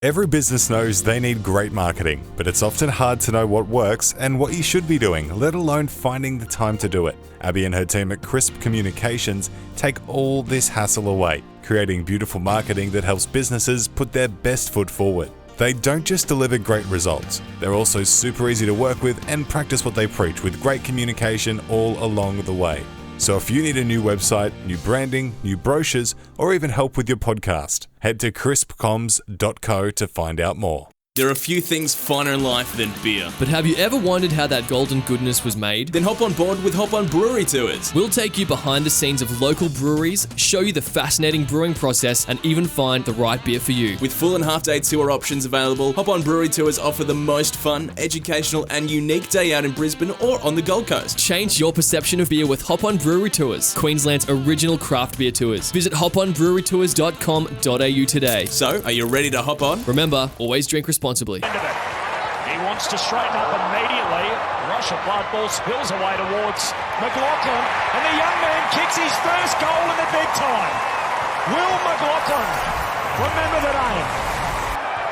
Every business knows they need great marketing, but it's often hard to know what works and what you should be doing, let alone finding the time to do it. Abby and her team at Crisp Communications take all this hassle away, creating beautiful marketing that helps businesses put their best foot forward. They don't just deliver great results, they're also super easy to work with and practice what they preach with great communication all along the way. So if you need a new website, new branding, new brochures, or even help with your podcast, head to crispcoms.co to find out more. There are few things finer in life than beer. But have you ever wondered how that golden goodness was made? Then hop on board with Hop On Brewery Tours. We'll take you behind the scenes of local breweries, show you the fascinating brewing process, and even find the right beer for you. With full and half-day tour options available, Hop On Brewery Tours offer the most fun, educational, and unique day out in Brisbane or on the Gold Coast. Change your perception of beer with Hop On Brewery Tours, Queensland's original craft beer tours. Visit hoponbrewerytours.com.au today. So, are you ready to hop on? Remember, always drink responsibly. He wants to straighten up immediately. Rush of blood ball spills away towards McLaughlin, and the young man kicks his first goal in the big time. Will McLaughlin remember the name?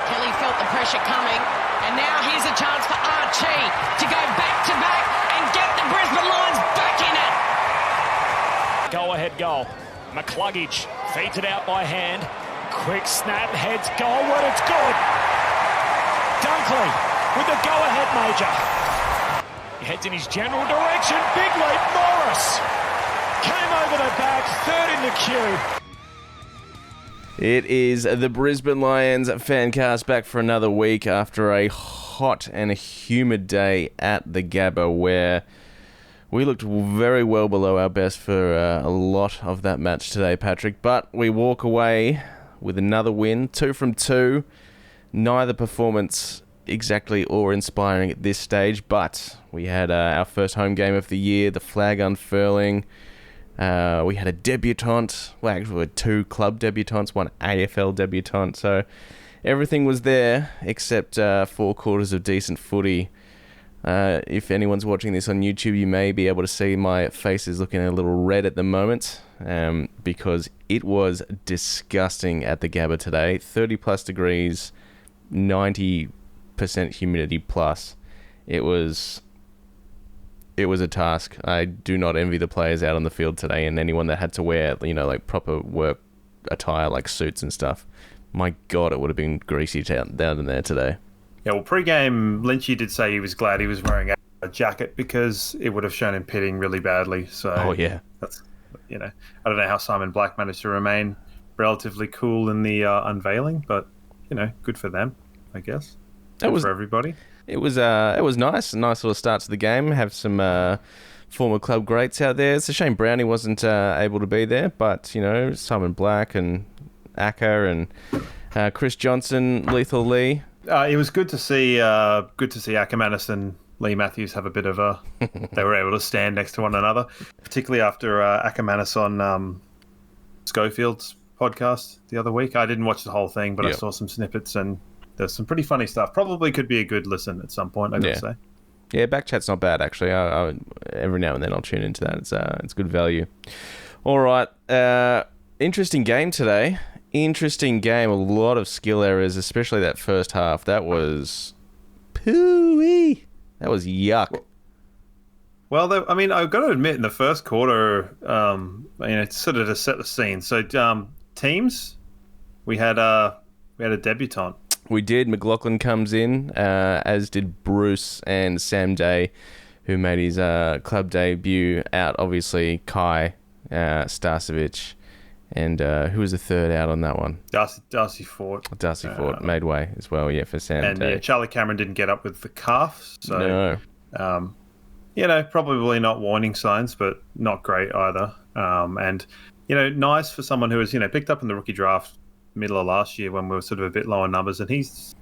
Kelly felt the pressure coming, and now here's a chance for Archie to go back to back and get the Brisbane Lions back in it. Go-ahead goal. McCluggage feeds it out by hand. Quick snap, heads goalward, it's good. Dunkley with the go-ahead major. He heads in his general direction. Big leap. Morris came over the back, third in the queue. It is the Brisbane Lions fancast back for another week after a hot and a humid day at the Gabba, where we looked very well below our best for a lot of that match today, Patrick. But we walk away with another win, 2 from 2. Neither performance exactly awe-inspiring at this stage, but we had our first home game of the year, the flag unfurling. We had a debutante. Well, actually, we had 2 club debutantes, 1 AFL debutant. So everything was there except 4 quarters of decent footy. If anyone's watching this on YouTube, you may be able to see my face is looking a little red at the moment because it was disgusting at the Gabba today. 30 plus degrees, 90% humidity plus. It was a task. I do not envy the players out on the field today and anyone that had to wear, like proper work attire, like suits and stuff. My God, it would have been greasy down in there today. Yeah, well, pre-game, Lynchy did say he was glad he was wearing a jacket because it would have shown him pitting really badly. So, oh yeah, that's I don't know how Simon Black managed to remain relatively cool in the unveiling, but good for them, I guess. Good for everybody. It was nice. A nice little start to the game. Have some former club greats out there. It's a shame Brownie wasn't able to be there, but Simon Black and Acker and Chris Johnson, Lethal Lee. It was good to see Ackermanis and Lee Matthews have a bit of a. They were able to stand next to one another, particularly after Ackermanis on Schofield's podcast the other week. I didn't watch the whole thing, but I saw some snippets and there's some pretty funny stuff. Probably could be a good listen at some point, I gotta say. Yeah, Backchat's not bad, actually. I every now and then I'll tune into that. It's good value. All right. Interesting game today. Interesting game. A lot of skill errors, especially that first half. That was pooey. That was yuck. Well, I've got to admit, in the first quarter, it's sort of to set the scene. So, teams, we had a debutant. We did. McLaughlin comes in, as did Bruce and Sam Day, who made his club debut out. Obviously, Kai Starcevic, and who was the third out on that one? Darcy Fort. Darcy Fort made way as well, for Sam Day. And Charlie Cameron didn't get up with the calf, so no. Probably not warning signs, but not great either. And nice for someone who was picked up in the rookie draft middle of last year when we were sort of a bit low on numbers, and he's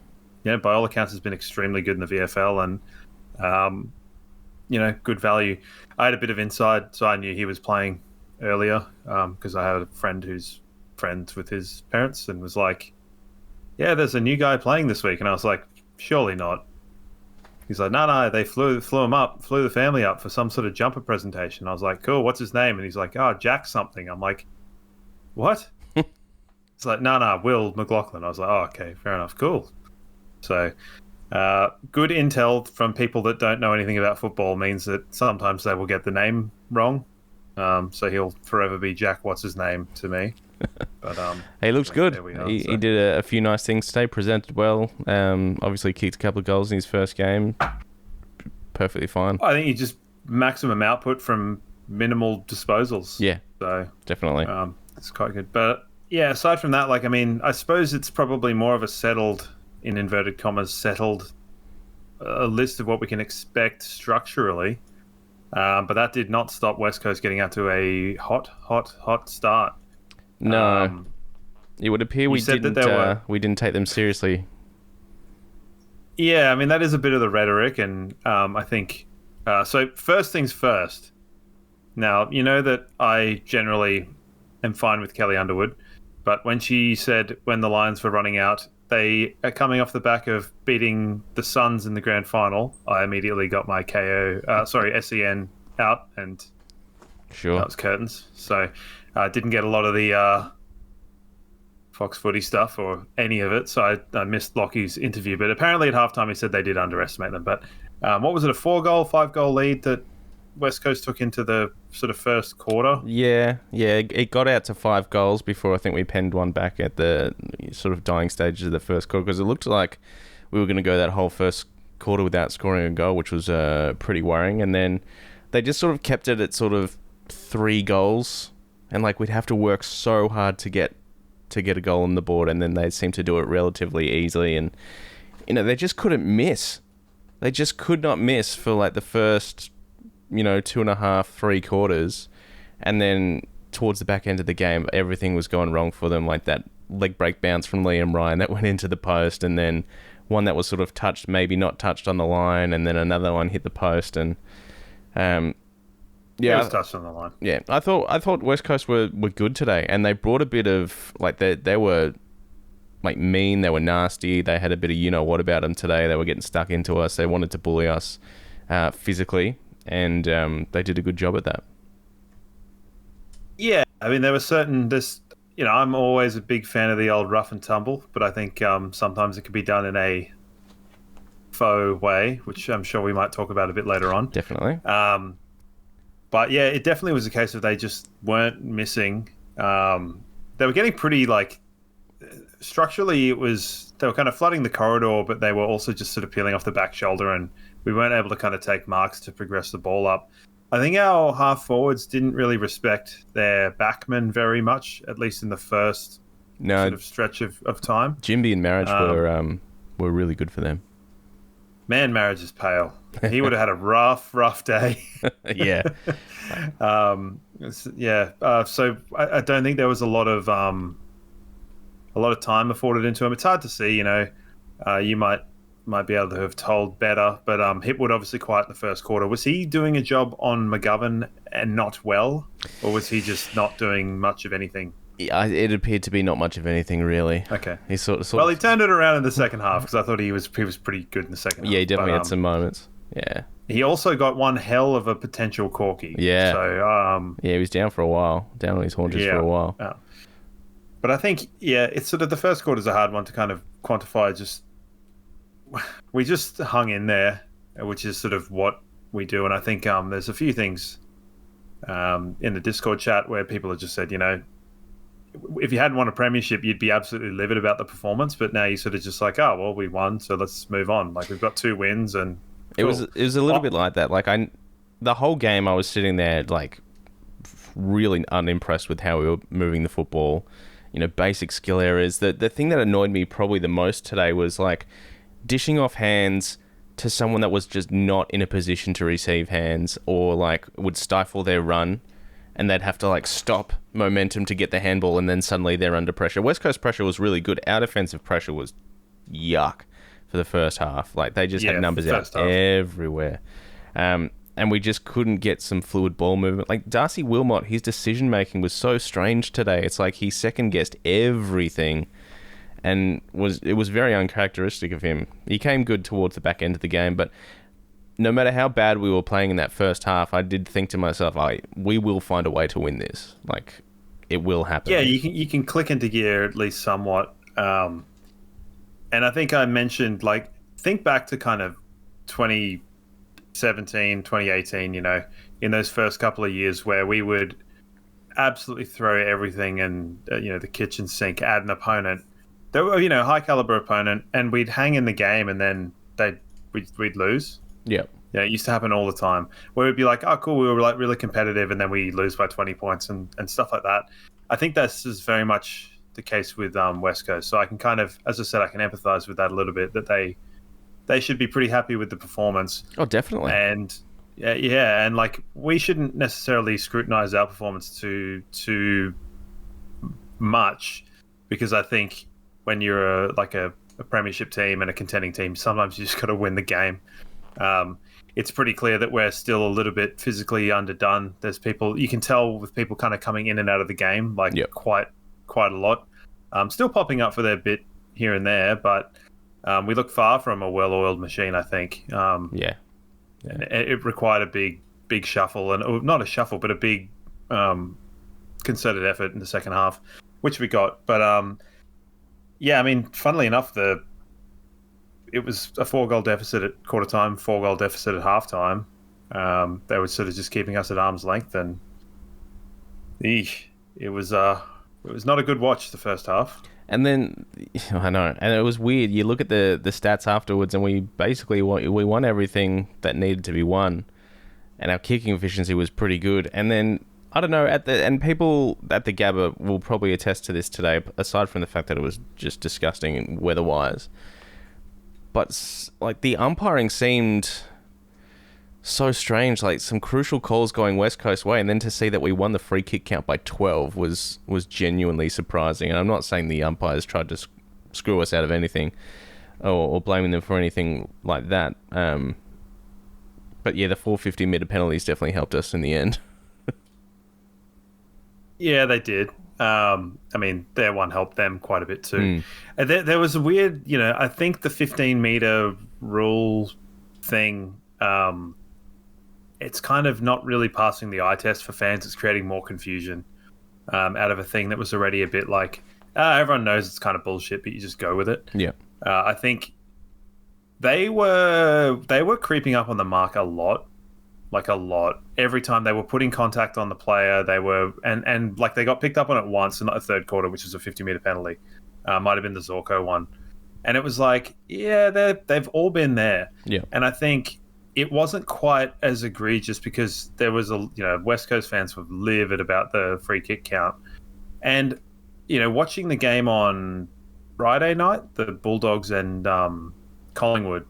by all accounts has been extremely good in the VFL and good value. I had a bit of inside, so I knew he was playing earlier because I had a friend who's friends with his parents and was like, there's a new guy playing this week, and I was like, surely not. He's like, no, they flew the family up for some sort of jumper presentation. I was like, cool, what's his name? And he's like, Jack something. I'm like, what? like, no, Will McLaughlin. I was like, oh, okay, fair enough, cool. So, good intel from people that don't know anything about football means that sometimes they will get the name wrong. So he'll forever be Jack What's his name to me. But he looks good. Are, he did a few nice things today. Presented well. Obviously kicked a couple of goals in his first game. Perfectly fine. I think he just maximum output from minimal disposals. Yeah. So definitely. It's quite good. But yeah, aside from that, like, I mean, I suppose it's probably more of a settled, in inverted commas, settled list of what we can expect structurally. But that did not stop West Coast getting out to a hot start. No. It would appear we didn't take them seriously. Yeah, I mean, that is a bit of the rhetoric, and I think... so first things first. Now, you know that I generally am fine with Kelly Underwood, but when she said when the Lions were running out, they are coming off the back of beating the Suns in the grand final, I immediately got my SEN out, and sure, that was curtains. So I didn't get a lot of the Fox Footy stuff or any of it, so I missed Lockie's interview. But apparently at halftime he said they did underestimate them. But what was it, a 5-goal lead that West Coast took into the sort of first quarter? Yeah, it got out to 5 goals before I think we penned one back at the sort of dying stages of the first quarter, because it looked like we were going to go that whole first quarter without scoring a goal, which was pretty worrying. And then they just sort of kept it at sort of 3 goals, and like we'd have to work so hard to get a goal on the board, and then they seemed to do it relatively easily. And they just couldn't miss. They just could not miss for like the first 2.5, 3 quarters, and then towards the back end of the game, everything was going wrong for them. Like that leg break bounce from Liam Ryan that went into the post, and then one that was sort of touched, maybe not touched on the line, and then another one hit the post, and it was touched on the line. Yeah, I thought West Coast were good today, and they brought a bit of like they were like mean, they were nasty, they had a bit of what about them today. They were getting stuck into us. They wanted to bully us physically. And they did a good job at that. Yeah, I mean, there were certain... I'm always a big fan of the old rough and tumble, but I think sometimes it can be done in a faux way, which I'm sure we might talk about a bit later on. Definitely. But yeah, it definitely was a case of they just weren't missing. They were getting pretty, like... Structurally, they were kind of flooding the corridor, but they were also just sort of peeling off the back shoulder, and we weren't able to kind of take marks to progress the ball up. I think our half forwards didn't really respect their backmen very much, at least in the first sort of stretch of time. Jimby and Marriage were really good for them. Man, Marriage is pale. He would have had a rough day. Yeah. So I don't think there was a lot of time afforded into him. It's hard to see, you might be able to have told better, but Hipwood obviously quiet in the first quarter. Was he doing a job on McGovern and not well, or was he just not doing much of anything? Yeah, it appeared to be not much of anything, really. Okay. He sort of. Well, he turned it around in the second half, because I thought he was pretty good in the second half. Yeah, he definitely had some moments. Yeah. He also got one hell of a potential corky. Yeah. So he was down for a while, down on his haunches for a while. Yeah. But I think, it's sort of the first quarter is a hard one to kind of quantify. We just hung in there, which is sort of what we do. And I think there's a few things in the Discord chat where people have just said, if you hadn't won a premiership, you'd be absolutely livid about the performance. But now you're sort of just like, oh, well, we won, so let's move on. Like, we've got 2 wins, and cool. It was a little bit like that. Like the whole game, I was sitting there like really unimpressed with how we were moving the football. Basic skill errors. The thing that annoyed me probably the most today was like dishing off hands to someone that was just not in a position to receive hands, or like would stifle their run, and they'd have to like stop momentum to get the handball, and then suddenly they're under pressure. West Coast pressure was really good. Our defensive pressure was yuck for the first half. Like they just had numbers out everywhere. And we just couldn't get some fluid ball movement. Like Darcy Wilmot, his decision-making was so strange today. It's like he second-guessed everything, and it was very uncharacteristic of him. He came good towards the back end of the game, but no matter how bad we were playing in that first half, I did think to myself, we will find a way to win this. Like, it will happen. Yeah, you can click into gear at least somewhat. And I think I mentioned, like, think back to kind of 2017, 2018, in those first couple of years where we would absolutely throw everything and, the kitchen sink at an opponent. They were, high caliber opponent, and we'd hang in the game and then we'd lose. Yeah. Yeah, it used to happen all the time. Where we'd be like, oh, cool, we were like really competitive, and then we lose by 20 points and stuff like that. I think that's just very much the case with West Coast. So I can kind of, as I said, I can empathize with that a little bit, that they should be pretty happy with the performance. Oh, definitely. And yeah, and like we shouldn't necessarily scrutinize our performance too much, because I think when you're a premiership team and a contending team, sometimes you just got to win the game. It's pretty clear that we're still a little bit physically underdone. There's people, you can tell with people kind of coming in and out of the game, quite a lot. Still popping up for their bit here and there, but we look far from a well-oiled machine, I think. Yeah. It required a big shuffle, and not a shuffle, but a big concerted effort in the second half, which we got. But yeah, I mean, funnily enough, it was a 4-goal deficit at quarter time, 4-goal deficit at half time. They were sort of just keeping us at arm's length, and it was not a good watch the first half. And then I know, and it was weird. You look at the stats afterwards, and we basically won everything that needed to be won, and our kicking efficiency was pretty good. And then I don't know, and people at the Gabba will probably attest to this today, aside from the fact that it was just disgusting weather-wise. But like the umpiring seemed so strange, like some crucial calls going West Coast way, and then to see that we won the free kick count by 12 was genuinely surprising. And I'm not saying the umpires tried to screw us out of anything or blaming them for anything like that. But yeah, the 450-metre penalties definitely helped us in the end. Yeah, they did. I mean, their one helped them quite a bit too. And there was a weird, I think the 15-metre rule thing, it's kind of not really passing the eye test for fans. It's creating more confusion out of a thing that was already a bit like, everyone knows it's kind of bullshit, but you just go with it. Yeah. I think they were creeping up on the mark a lot. Like a lot. Every time they were putting contact on the player, they were and like they got picked up on it once in the third quarter, which was a 50-metre penalty. Might have been the Zorko one. And it was like, yeah, they've all been there. Yeah. And I think it wasn't quite as egregious because there was West Coast fans were livid about the free kick count. And, watching the game on Friday night, the Bulldogs and Collingwood,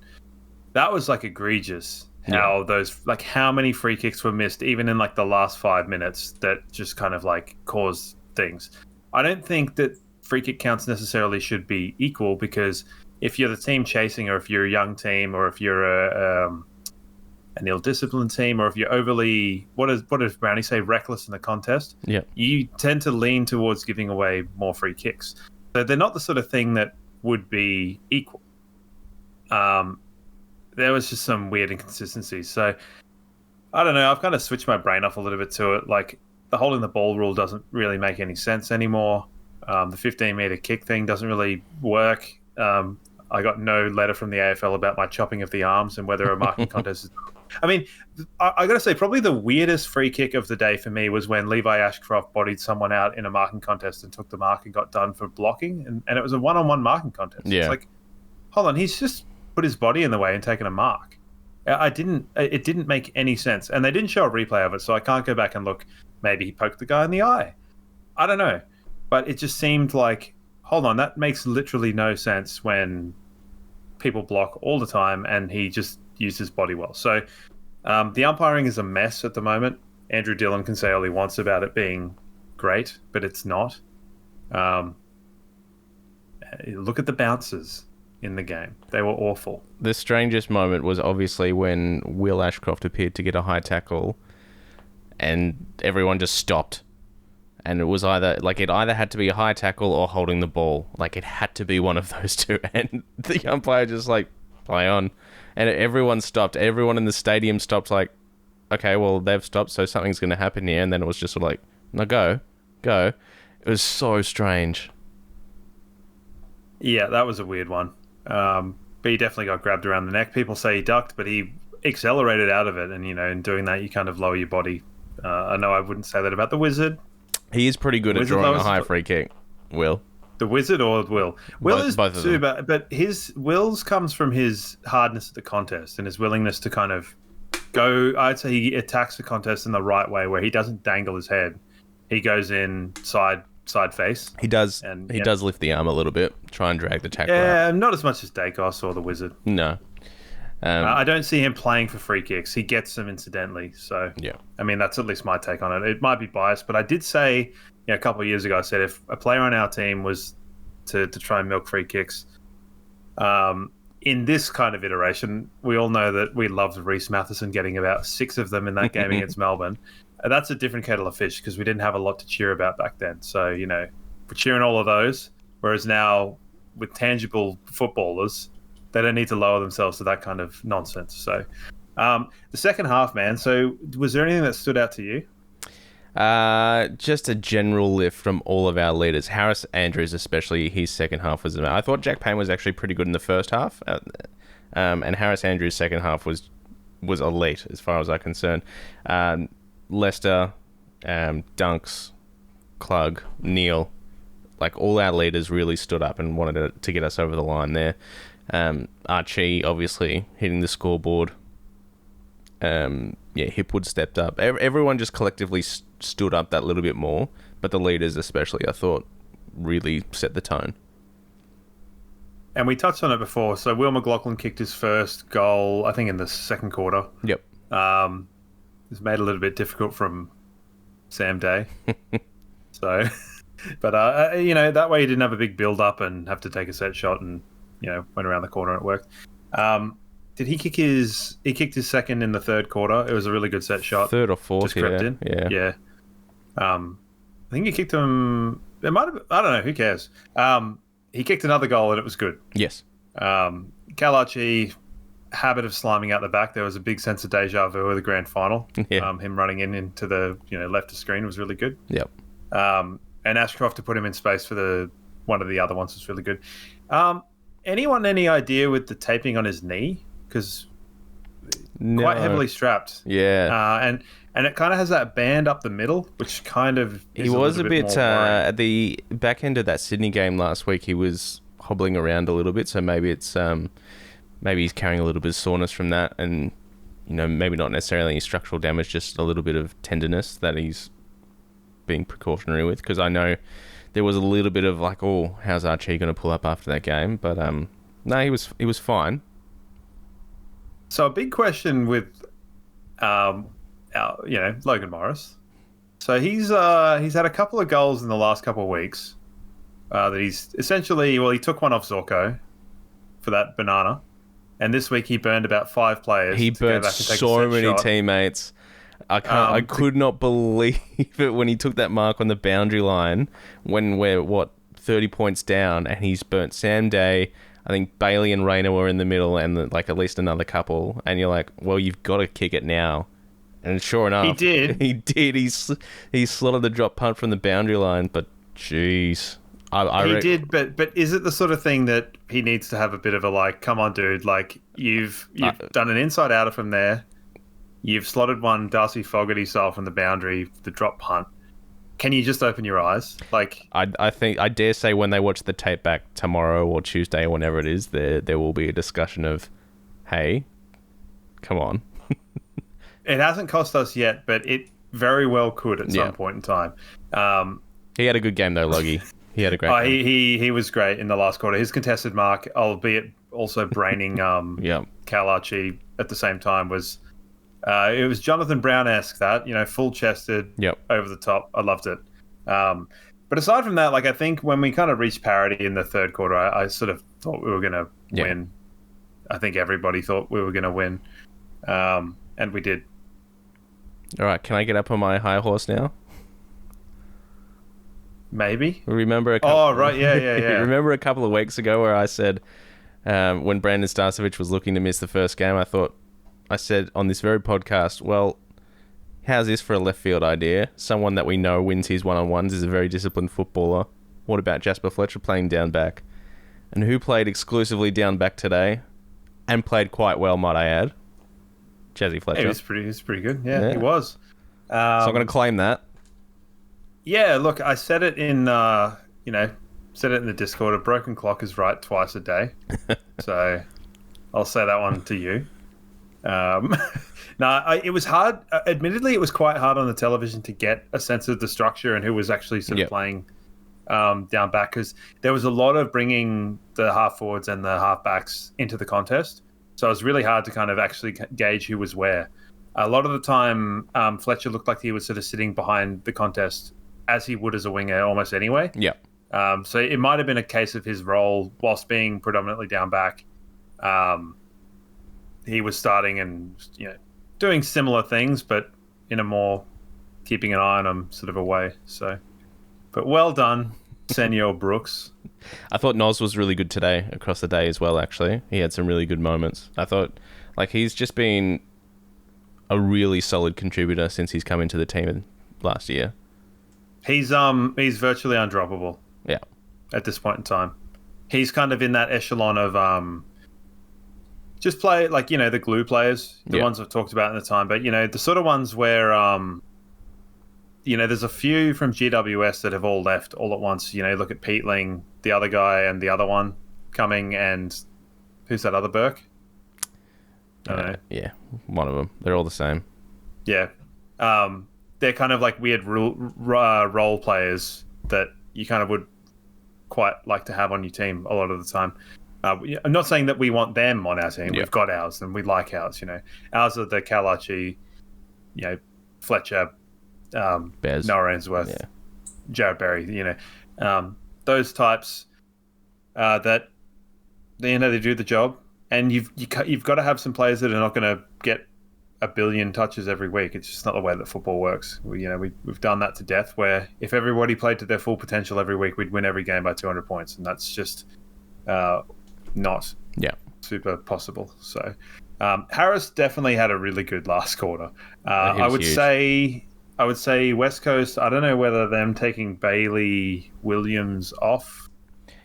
that was like egregious. How many free kicks were missed, even in like the last 5 minutes, that just kind of like caused things. I don't think that free kick counts necessarily should be equal, because if you're the team chasing, or if you're a young team, or if you're an ill-disciplined team, or if you're overly, what does Brownie say, reckless in the contest, you tend to lean towards giving away more free kicks. So they're not the sort of thing that would be equal. There was just some weird inconsistencies. So, I don't know. I've kind of switched my brain off a little bit to it. Like, the holding the ball rule doesn't really make any sense anymore. The 15-metre kick thing doesn't really work. I got no letter from the AFL about my chopping of the arms and whether a marking contest is... I mean, I got to say, probably the weirdest free kick of the day for me was when Levi Ashcroft bodied someone out in a marking contest and took the mark and got done for blocking. And it was a one-on-one marking contest. Yeah. It's like, hold on, he's just put his body in the way and taken a mark. It didn't make any sense. And they didn't show a replay of it, so I can't go back and look. Maybe he poked the guy in the eye. I don't know. But it just seemed like, hold on, that makes literally no sense when people block all the time and he just used his body well. So the umpiring is a mess at the moment. Andrew Dillon can say all he wants about it being great, but it's not. Look at the bounces in the game. They were awful. The strangest moment was obviously when Will Ashcroft appeared to get a high tackle and everyone just stopped. And it was either had to be a high tackle or holding the ball. Like, it had to be one of those two. And the umpire just like, play on. And everyone stopped. Everyone in the stadium stopped, like, okay, well, they've stopped, so something's going to happen here. And then it was just sort of like, no, go go. It was so strange. Yeah, that was a weird one. But he definitely got grabbed around the neck. People say he ducked, but he accelerated out of it. And, in doing that, you kind of lower your body. I know I wouldn't say that about the Wizard. He is pretty good at drawing a high free kick, Will. The Wizard or Will? Will is both of too, them. but Will's comes from his hardness at the contest and his willingness to kind of go. I'd say he attacks the contest in the right way, where he doesn't dangle his head. He goes in side face. He does. And he does lift the arm a little bit, try and drag the tackle. Yeah, out. Not as much as Dacos or the Wizard. No. I don't see him playing for free kicks. He gets them incidentally. So yeah, I mean that's at least my take on it. It might be biased, but I did say a couple of years ago, I said if a player on our team was to try and milk free kicks, in this kind of iteration, we all know that we loved Reece Matheson getting about 6 of them in that game against Melbourne. That's a different kettle of fish because we didn't have a lot to cheer about back then. So, we're cheering all of those. Whereas now, with tangible footballers, they don't need to lower themselves to that kind of nonsense. So, the second half, man. So, was there anything that stood out to you? Just a general lift from all of our leaders. Harris Andrews, especially, his second half was... I thought Jack Payne was actually pretty good in the first half. And Harris Andrews' second half was elite, as far as I'm concerned. Lester, Dunks, Klug, Neil, like all our leaders really stood up and wanted to get us over the line there. Archie, obviously, hitting the scoreboard. Hipwood stepped up. Everyone just collectively stood up that little bit more, but the leaders especially, I thought, really set the tone. And we touched on it before. So Will McLaughlin kicked his first goal, I think, in the second quarter. Yep. It's made a little bit difficult from Sam Day. So, but that way he didn't have a big build-up and have to take a set shot and, went around the corner and it worked. Did he kick his... He kicked his second in the third quarter. It was a really good set shot. Third or fourth, just crept in. Yeah. I think he kicked him... It might have... I don't know. Who cares? He kicked another goal and it was good. Yes. Kalachi, habit of sliming out the back. There was a big sense of deja vu of the grand final. Yeah. Him running into the left of screen was really good. Yep. And Ashcroft to put him in space for one of the other ones was really good. Anyone any idea with the taping on his knee? Because quite heavily strapped. Yeah. And it kind of has that band up the middle, which kind of is he was a bit at the back end of that Sydney game last week. He was hobbling around a little bit, so maybe it's maybe he's carrying a little bit of soreness from that, and maybe not necessarily any structural damage, just a little bit of tenderness that he's being precautionary with. Because I know there was a little bit of like, oh, how's Archie going to pull up after that game? But no, he was fine. So a big question with, Logan Morris. So he's had a couple of goals in the last couple of weeks that he's essentially... Well, he took one off Zorko for that banana. And this week he burned about 5 players. He burned so many teammates. I could not believe it when he took that mark on the boundary line when we're, 30 points down, and he's burnt Sam Day... I think Bailey and Rayner were in the middle and at least another couple. And you're like, well, you've got to kick it now. And sure enough... He did. He did. He slotted the drop punt from the boundary line. But, jeez. He did, but is it the sort of thing that he needs to have a bit of a come on, dude, you've done an inside-outer from there. You've slotted one Darcy Fogarty style from the boundary, the drop punt. Can you just open your eyes? I think I dare say when they watch the tape back tomorrow or Tuesday or whenever it is, there will be a discussion of, hey, come on. It hasn't cost us yet, but it very well could at some point in time. He had a good game though, Loggy. He had a great game. He was great in the last quarter. His contested mark, albeit also braining Kalachi at the same time, was... it was Jonathan Brown-esque, that, full-chested, over the top. I loved it. But aside from that, I think when we kind of reached parity in the third quarter, I sort of thought we were going to win. I think everybody thought we were going to win. And we did. All right, can I get up on my high horse now? Maybe. Remember Remember a couple of weeks ago where I said when Brandon Starcevich was looking to miss the first game, I said on this very podcast, well, How's this for a left field idea? Someone that we know wins his one-on-ones, is a very disciplined footballer. What about Jasper Fletcher playing down back? And who played exclusively down back today and played quite well, might I add? Jazzy Fletcher. He was pretty good. Yeah, he was. So I'm going to claim that. Yeah, look, I said it in, said it in the Discord. A broken clock is right twice a day. So I'll say that one to you. It was hard. Admittedly, it was quite hard on the television to get a sense of the structure and who was actually sort of playing down back, because there was a lot of bringing the half forwards and the half backs into the contest. So it was really hard to kind of actually gauge who was where. A lot of the time, Fletcher looked like he was sort of sitting behind the contest as he would as a winger almost anyway. Yeah. So it might have been a case of his role, whilst being predominantly down back, he was starting and doing similar things, but in a more keeping an eye on him sort of a way. So, but well done, Senor Brooks. I thought Noz was really good today, across the day as well, actually. He had some really good moments. I thought, he's just been a really solid contributor since he's come into the team last year. He's virtually undroppable. Yeah. At this point in time. He's kind of in that echelon of just play, the glue players, the ones I've talked about in the time, but, the sort of ones where, there's a few from GWS that have all left all at once. Look at Peatling, the other guy, and the other one coming, and who's that other Burke? I don't know. Yeah, one of them. They're all the same. Yeah. They're kind of like weird role players that you kind of would quite like to have on your team a lot of the time. I'm not saying that we want them on our team. We've got ours and we like ours, Ours are the Kalachi, Fletcher, Bez. Noah Ainsworth, Jared Berry, those types that they do the job. And you've got to have some players that are not going to get a billion touches every week. It's just not the way that football works. We've done that to death, where if everybody played to their full potential every week, we'd win every game by 200 points, and that's just not super possible. So Harris definitely had a really good last quarter. I would say West Coast. I don't know whether them taking Bailey Williams off.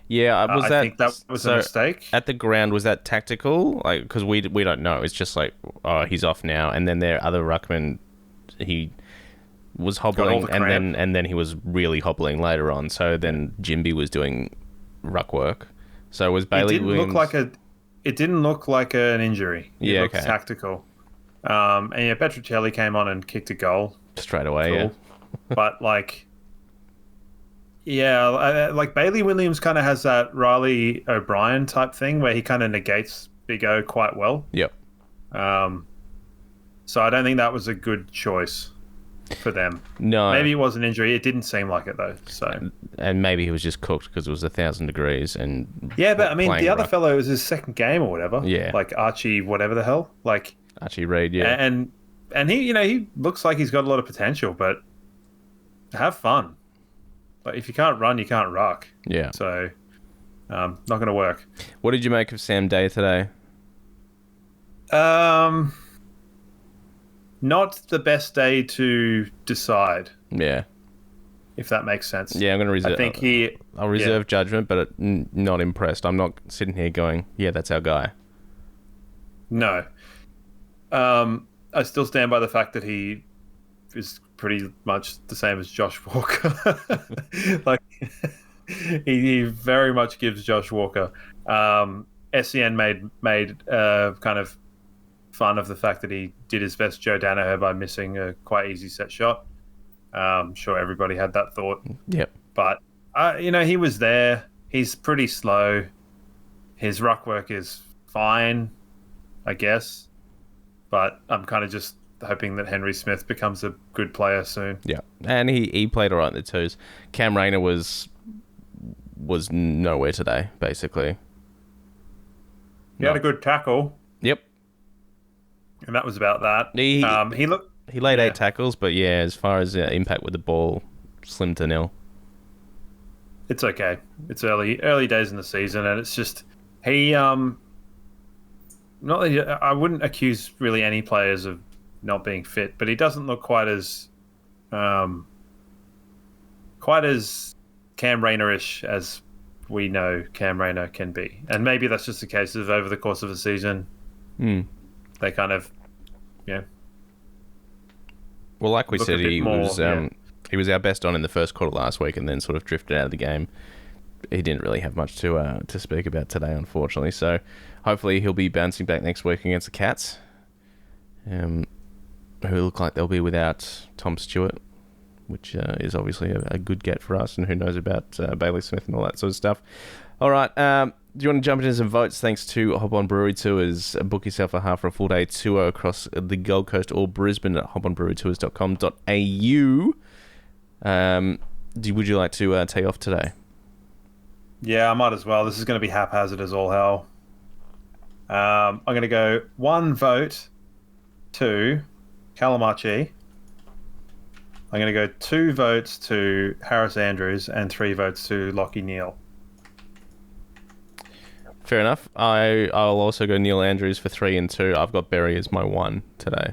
Yeah, I think that was a mistake. At the ground, was that tactical? Because we don't know. It's just he's off now, and then their other ruckman, he was hobbling, and then he was really hobbling later on. So then Jimby was doing ruck work. So was Bailey Williams? It didn't look like an injury. It looked okay. Tactical. And Petrocelli came on and kicked a goal straight away. Cool. But Bailey Williams kind of has that Riley O'Brien type thing where he kind of negates Big O quite well. Yep. So I don't think that was a good choice for them. No. Maybe it was an injury. It didn't seem like it though. So. And maybe he was just cooked because it was 1,000 degrees and. Yeah, but I mean, the other fellow was his second game or whatever. Yeah. Archie, whatever the hell. Archie Reid, yeah. And he, he looks like he's got a lot of potential, but have fun. But if you can't run, you can't ruck. Yeah. So, not going to work. What did you make of Sam Day today? Not the best day to decide. Yeah. If that makes sense. Yeah, I'm going to reserve. I think I'll reserve judgment, but not impressed. I'm not sitting here going, yeah, that's our guy. No. I still stand by the fact that he is pretty much the same as Josh Walker. he very much gives Josh Walker. SEN made kind of fun of the fact that he did his best Joe Danaher by missing a quite easy set shot. I'm sure everybody had that thought. Yep. But he was there. He's pretty slow. His ruck work is fine, I guess. But I'm kind of just hoping that Henry Smith becomes a good player soon. Yeah, and he played all right in the twos. Cam Rayner was nowhere today, basically. He had a good tackle. Yep. And that was about that. He laid 8 tackles, but yeah, as far as impact with the ball, slim to nil. It's okay. It's early days in the season, and it's just I wouldn't accuse really any players of not being fit, but he doesn't look quite as Cam Rayner-ish as we know Cam Rayner can be. And maybe that's just a case of over the course of a season, they kind of, Well, like we look said, a bit he more, he was our best on in the first quarter last week, and then sort of drifted out of the game. He didn't really have much to speak about today, unfortunately. So hopefully he'll be bouncing back next week against the Cats, who look like they'll be without Tom Stewart, which is obviously a good get for us, and who knows about Bailey Smith and all that sort of stuff. All right, do you want to jump into some votes? Thanks to Hop On Brewery Tours. Book yourself a half or a full day tour across the Gold Coast or Brisbane at hoponbrewerytours.com.au. Would you like to tee off today? Yeah, I might as well. This is going to be haphazard as all hell. I'm going to go 1 vote to Calamachi. I'm going to go 2 votes to Harris Andrews and 3 votes to Lockie Neal. Fair enough. I'll also go Neil Andrews for 3 and 2. I've got Berry as my 1 today.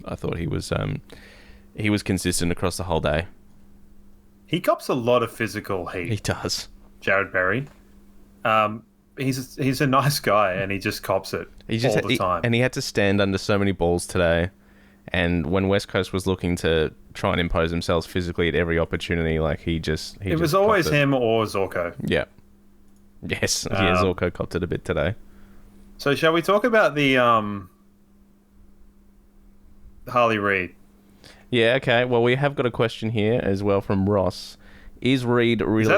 I thought he was consistent across the whole day. He cops a lot of physical heat. He does. Jared Berry. He's a nice guy, and he just cops it all the time. And he had to stand under so many balls today. And when West Coast was looking to try and impose themselves physically at every opportunity, like it was always him or Zorko. Yeah. Yes, Zorko copped it a bit today. So shall we talk about the Harley Reid? Yeah, okay. Well, we have got a question here as well from Ross. Is Reid really...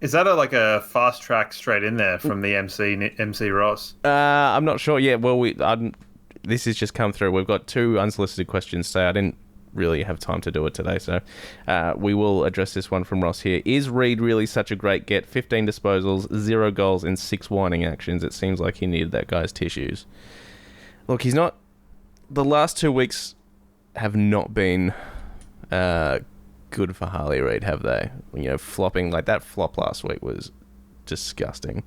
Is that like a fast track straight in there from the MC Ross? I'm not sure. Yeah, well, this has just come through. We've got 2 unsolicited questions, so I didn't really have time to do it today. So we will address this one from Ross here. Is Reid really such a great get? 15 disposals, 0 goals, and 6 winding actions. It seems like he needed that guy's tissues. Look, he's not... The last 2 weeks have not been good for Harley Reid, have they? Flopping. Like, that flop last week was disgusting.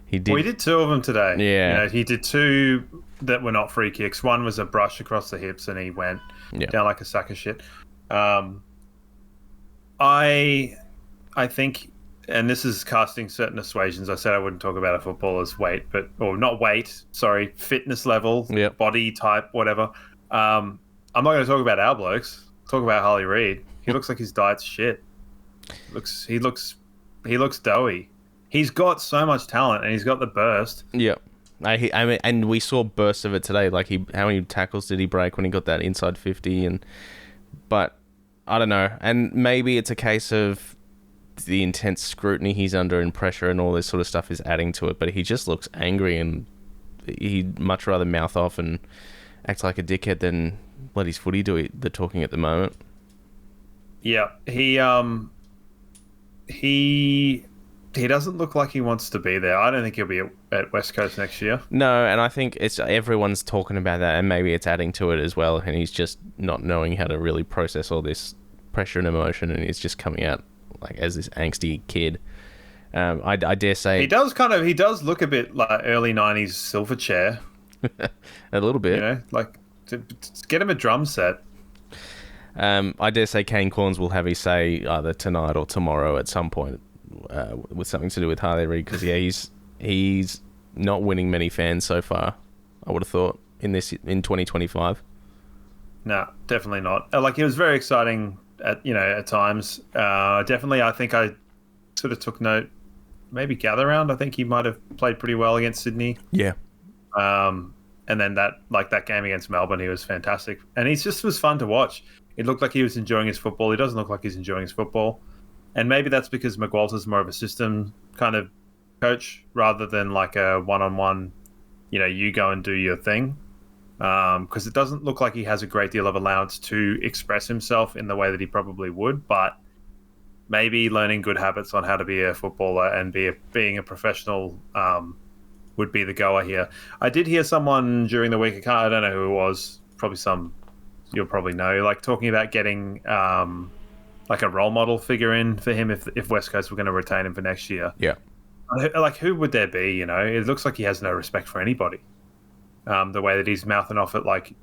He did 2 of them today. Yeah. He did 2 that were not free kicks. One was a brush across the hips, and he went down like a sack of shit. I think, and this is casting certain assuasions. I said I wouldn't talk about a footballer's fitness level, body type, whatever. I'm not going to talk about our blokes. Talk about Harley Reid. He looks like his diet's shit. He looks doughy. He's got so much talent, and he's got the burst. Yeah. I mean, and we saw bursts of it today. Like, how many tackles did he break when he got that inside 50? But I don't know. And maybe it's a case of the intense scrutiny he's under and pressure and all this sort of stuff is adding to it. But he just looks angry, and he'd much rather mouth off and act like a dickhead than let his footy do the talking at the moment. Yeah, he doesn't look like he wants to be there. I don't think he'll be at West Coast next year. No, and I think everyone's talking about that, and maybe it's adding to it as well, and he's just not knowing how to really process all this pressure and emotion, and he's just coming out like as this angsty kid. I dare say... He does look a bit like early 90s Silverchair. A little bit. Like, to get him a drum set. I dare say Kane Corns will have his say either tonight or tomorrow at some point with something to do with Harley Reid, because he's not winning many fans so far, I would have thought, in 2025. No, definitely not. Like, it was very exciting at times. Definitely, I think I sort of took note. Maybe Gather Round, I think he might have played pretty well against Sydney. Yeah. And then that game against Melbourne, he was fantastic. And he just was fun to watch. It looked like he was enjoying his football. He doesn't look like he's enjoying his football. And maybe that's because McWalter's more of a system kind of coach rather than like a one-on-one, you go and do your thing. Because it doesn't look like he has a great deal of allowance to express himself in the way that he probably would. But maybe learning good habits on how to be a footballer and being a professional would be the goer here. I did hear someone during the week, I don't know who it was, probably some you'll probably know, like talking about getting like a role model figure in for him if West Coast were going to retain him for next year. Yeah. Like, who would there be, It looks like he has no respect for anybody. The way that he's mouthing off at, like,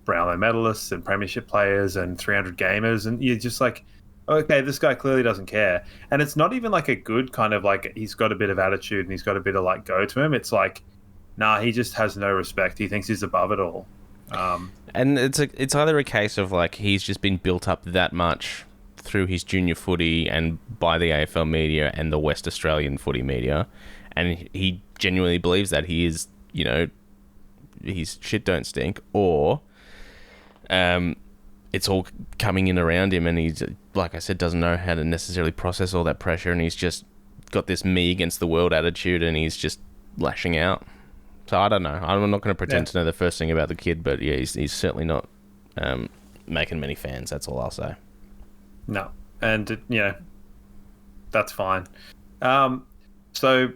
Brownlow medalists and premiership players and 300 gamers, and you're just like, okay, this guy clearly doesn't care. And it's not even like a good kind of like he's got a bit of attitude and he's got a bit of like go to him. It's like, nah, he just has no respect. He thinks he's above it all. And it's either a case of like he's just been built up that much through his junior footy and by the AFL media and the West Australian footy media, and he genuinely believes that he is, you know, his shit don't stink, or it's all coming in around him and he's, like I said, doesn't know how to necessarily process all that pressure, and he's just got this me against the world attitude and he's just lashing out. So I don't know. I'm not going to pretend to know the first thing about the kid, but yeah, he's certainly not making many fans. That's all I'll say. No, and you know, that's fine. So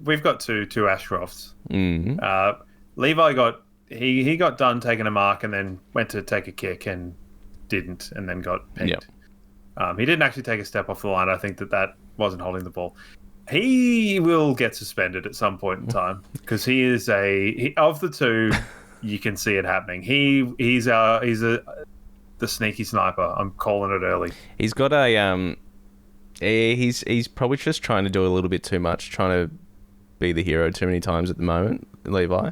we've got two Ashcrofts. Mm-hmm. Levi got done taking a mark and then went to take a kick and didn't, and then got pinned. Yep. He didn't actually take a step off the line. I think that wasn't holding the ball. He will get suspended at some point in time because he is of the two. You can see it happening. He's the sneaky sniper. I'm calling it early. He's got a he's probably just trying to do a little bit too much, trying to be the hero too many times at the moment, Levi.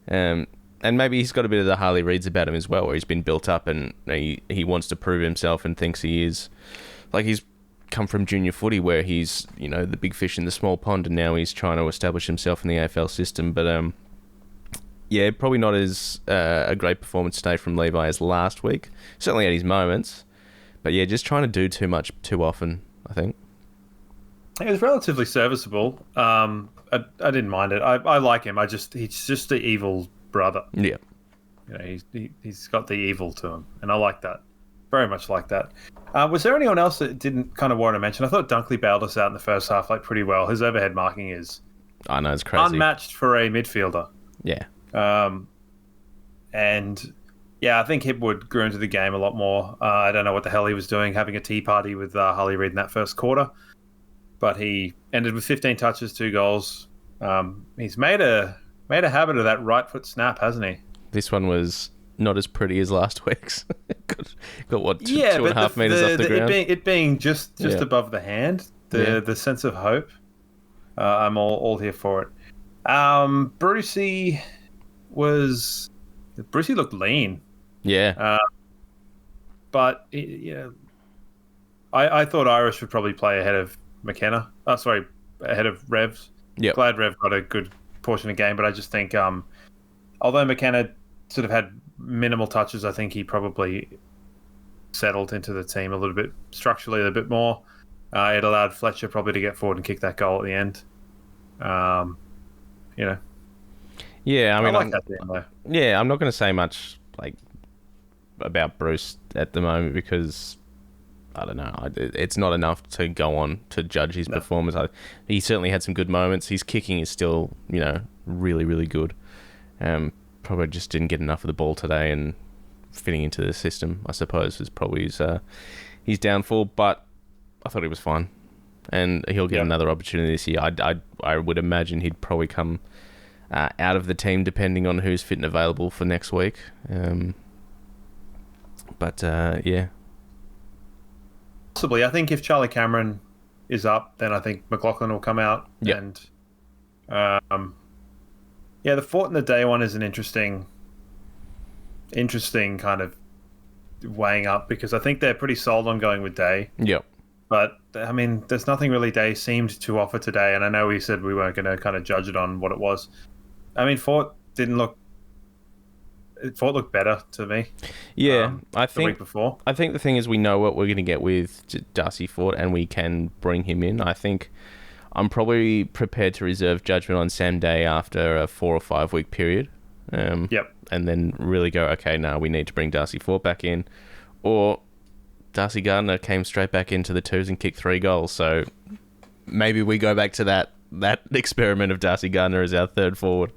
And maybe he's got a bit of the Harley Reid's about him as well, where he's been built up and he wants to prove himself and thinks he is. Like, he's come from junior footy where he's, you know, the big fish in the small pond, and now he's trying to establish himself in the AFL system. But yeah, probably not as a great performance today from Levi as last week. Certainly had his moments, but yeah, just trying to do too much too often, I think. It was relatively serviceable. I didn't mind it. I like him. He's just the evil brother. Yeah, you know, he's got the evil to him, and I like that. Very much like that. Was there anyone else that didn't kind of warrant a mention? I thought Dunkley bailed us out in the first half like pretty well. His overhead marking is I know, it's crazy, unmatched for a midfielder. Yeah. And yeah, I think Hipwood grew into the game a lot more. I don't know what the hell he was doing, having a tea party with Harley Reid in that first quarter, but he ended with 15 touches, 2 goals. He's made a habit of that right foot snap, hasn't he? This one was not as pretty as last week's. got what, two and a half meters off the ground. It being just above the hand, the sense of hope. I'm all here for it. Brucey looked lean. Yeah. But I thought Irish would probably play ahead of McKenna. Ahead of Revs. Yep. Glad Rev got a good portion of game, but I just think although McKenna sort of had minimal touches, I think he probably settled into the team a little bit structurally, a bit more. It allowed Fletcher probably to get forward and kick that goal at the end. Yeah, I mean, I like that team though. Yeah, I'm not going to say much like about Bruce at the moment because I don't know. It's not enough to go on to judge his performance. He certainly had some good moments. His kicking is still, really, really good. Probably just didn't get enough of the ball today, and fitting into the system, I suppose, was probably his downfall. But I thought he was fine, and he'll get another opportunity this year. I would imagine he'd probably come out of the team depending on who's fit and available for next week. Yeah. Possibly. I think if Charlie Cameron is up, then I think McLaughlin will come out. Yep. And the Fort and the Day one is an interesting kind of weighing up because I think they're pretty sold on going with Day. Yep. But, I mean, there's nothing really Day seemed to offer today, and I know we said we weren't going to kind of judge it on what it was. I mean, Fort looked better to me. Yeah, the week before. I think the thing is we know what we're going to get with Darcy Fort, and we can bring him in. I think I'm probably prepared to reserve judgment on Sam Day after a 4 or 5 week period. Yep. And then really go, okay, now we need to bring Darcy Fort back in. Or Darcy Gardner came straight back into the twos and kicked 3 goals. So maybe we go back to that experiment of Darcy Gardner as our third forward.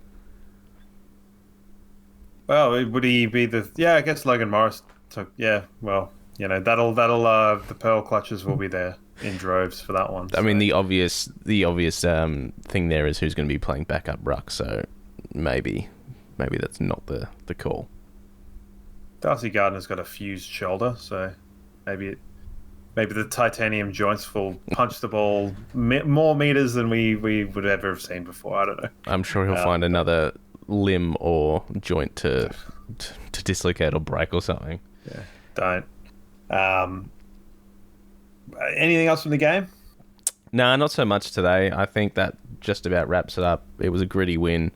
Well, would he be I guess Logan Morris took. Yeah, well, that'll the pearl clutches will be there in droves for that one. I mean, the obvious thing there is who's going to be playing backup ruck. So maybe that's not the call. Darcy Gardner's got a fused shoulder, so maybe the titanium joints will punch the ball more meters than we would ever have seen before. I don't know. I'm sure he'll find another limb or joint to dislocate or break or something. Yeah, don't. Anything else from the game? No, not so much today. I think that just about wraps it up. It was a gritty win.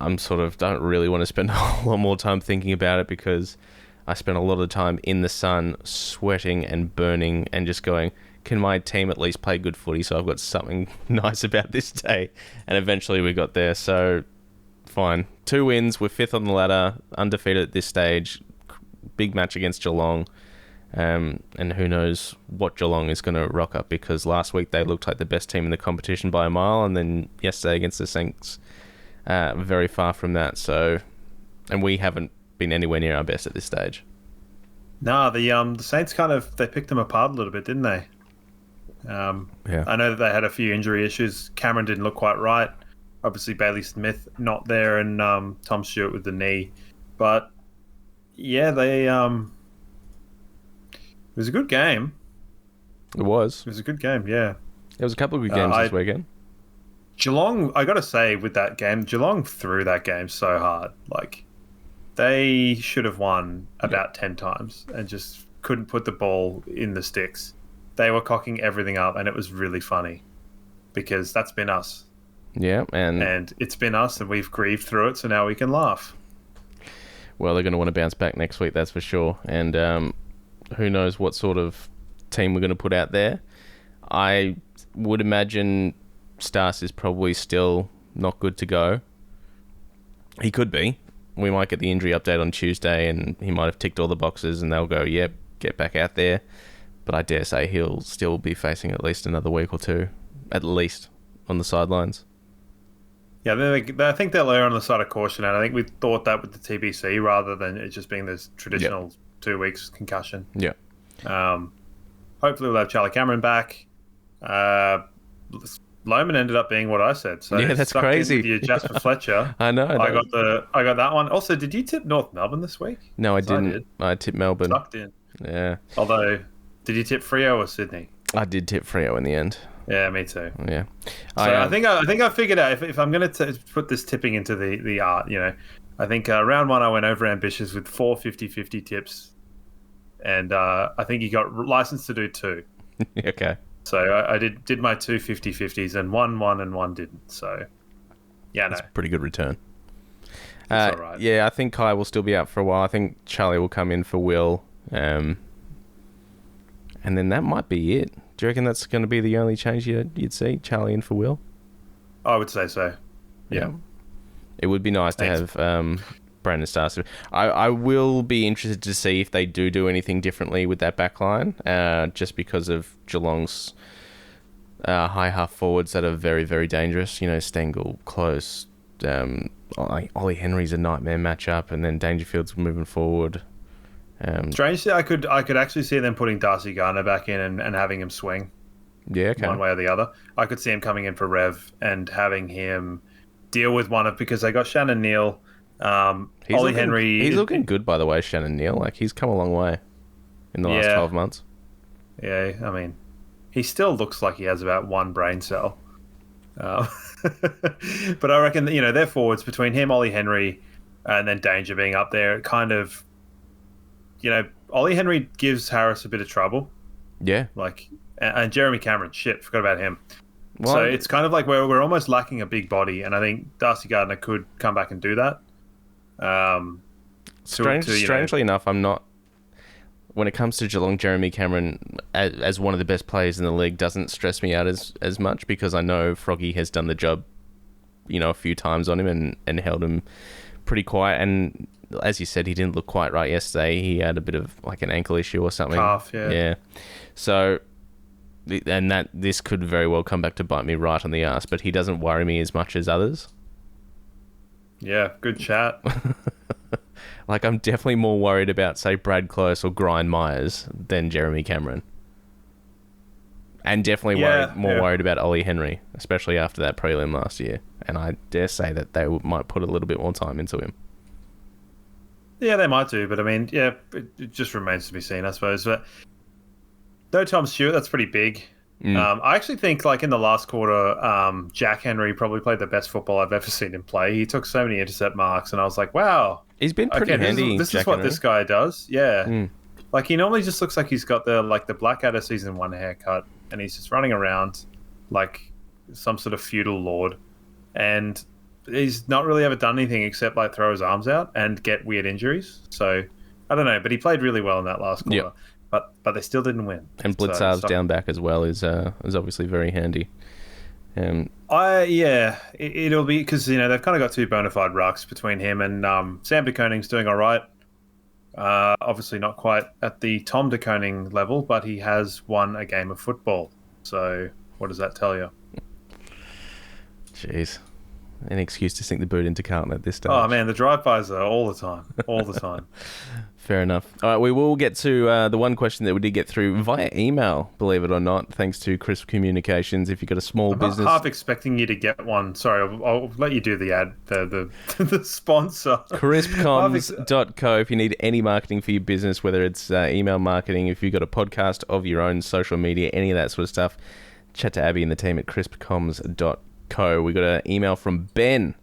I'm don't really want to spend a whole lot more time thinking about it because I spent a lot of time in the sun, sweating and burning and just going, can my team at least play good footy so I've got something nice about this day? And eventually we got there, so fine. 2 wins, we're 5th on the ladder, undefeated at this stage, big match against Geelong. And who knows what Geelong is going to rock up, because last week they looked like the best team in the competition by a mile, and then yesterday against the Saints, very far from that. So, and we haven't been anywhere near our best at this stage. No, the Saints they picked them apart a little bit, didn't they? Yeah. I know that they had a few injury issues. Cameron didn't look quite right. Obviously, Bailey Smith not there, and Tom Stewart with the knee. But yeah, it was a good game. It was. It was a good game, yeah. There was a couple of good games this weekend. Geelong, I got to say, with that game, Geelong threw that game so hard. Like, they should have won about 10 times and just couldn't put the ball in the sticks. They were cocking everything up, and it was really funny because that's been us. Yeah, and it's been us, and we've grieved through it, so now we can laugh. Well, they're going to want to bounce back next week, that's for sure. And who knows what sort of team we're going to put out there. I would imagine Stas is probably still not good to go. He could be. We might get the injury update on Tuesday, and he might have ticked all the boxes, and they'll go, yep, get back out there. But I dare say he'll still be facing at least another week or two, at least, on the sidelines. Yeah, I think they'll err on the side of caution, and I think we thought that with the TBC rather than it just being this traditional 2 weeks concussion. Yeah. Hopefully we'll have Charlie Cameron back. Lohman ended up being what I said. So yeah, that's crazy. With you, Jasper Fletcher. I know. I got that one. Also, did you tip North Melbourne this week? No, I didn't. I tipped Melbourne. Sucked in. Yeah. Although, did you tip Freo or Sydney? I did tip Freo in the end. Yeah, me too. Yeah. So I think I figured out if I'm going to put this tipping into the art, I think round 1 I went over ambitious with 4 50-50 tips, and I think you got licensed to do 2. Okay. So I did my 2 50-50s, and one won and one didn't. So yeah, that's a pretty good return. That's all right. Yeah, I think Kai will still be out for a while. I think Charlie will come in for Will, and then that might be it. Do you reckon that's going to be the only change you'd see? Charlie in for Will? I would say so. Yeah. It would be nice to have Brandon Stas. I will be interested to see if they do anything differently with that back line, just because of Geelong's high half forwards that are very, very dangerous. Stengel, Close, Ollie Henry's a nightmare matchup, and then Dangerfield's moving forward. Strangely, I could actually see them putting Darcy Gardner back in and having him swing. Yeah, okay. One way or the other. I could see him coming in for Rev and having him deal with because they got Shannon Neal, Ollie Henry. He's looking good, by the way, Shannon Neal. Like, he's come a long way in the last 12 months. Yeah, I mean, he still looks like he has about 1 brain cell. But I reckon that, their forwards between him, Ollie Henry, and then Danger being up there, it kind of, Ollie Henry gives Harris a bit of trouble. Yeah. And Jeremy Cameron, forgot about him. Well, so it's kind of like we're almost lacking a big body, and I think Darcy Gardner could come back and do that. Strangely enough, I'm not. When it comes to Geelong, Jeremy Cameron, as one of the best players in the league, doesn't stress me out as much, because I know Froggy has done the job, a few times on him and held him pretty quiet. And as you said, he didn't look quite right yesterday. He had a bit of an ankle issue or something. Calf, yeah. Yeah. So, and this could very well come back to bite me right on the ass, but he doesn't worry me as much as others. Yeah, good chat. I'm definitely more worried about, say, Brad Close or Grind Myers than Jeremy Cameron. And definitely more worried about Ollie Henry, especially after that prelim last year. And I dare say that they might put a little bit more time into him. Yeah, they might do, but I mean, yeah, it just remains to be seen, I suppose. But no Tom Stewart, that's pretty big. I actually think, like, in the last quarter, Jack Henry probably played the best football I've ever seen him play. He took so many intercept marks, and I was like, wow. He's been pretty handy. This Jack is what Henry. this guy does. Yeah. Like, he normally just looks like he's got the Blackadder season 1 haircut, and he's just running around like some sort of feudal lord. And he's not really ever done anything except, like, throw his arms out and get weird injuries. So, I don't know, but he played really well in that last quarter. Yep. But they still didn't win. And Blitzar's down back as well is obviously very handy. It'll be because they've kind of got two bona fide rucks between him and Sam de Koning's doing all right. Obviously not quite at the Tom de Koning level, but he has won a game of football. So what does that tell you? Jeez. Any excuse to sink the boot into Carlton at this stage. Oh, man, the drive-bys are all the time. All the time. Fair enough. All right, we will get to the one question that we did get through via email, believe it or not, thanks to Crisp Communications. If you've got a small business... I'm half expecting you to get one. Sorry, I'll let you do the ad, the sponsor. crispcoms.co if you need any marketing for your business, whether it's email marketing, if you've got a podcast of your own, social media, any of that sort of stuff, chat to Abby and the team at crispcoms.co. We got an email from Ben.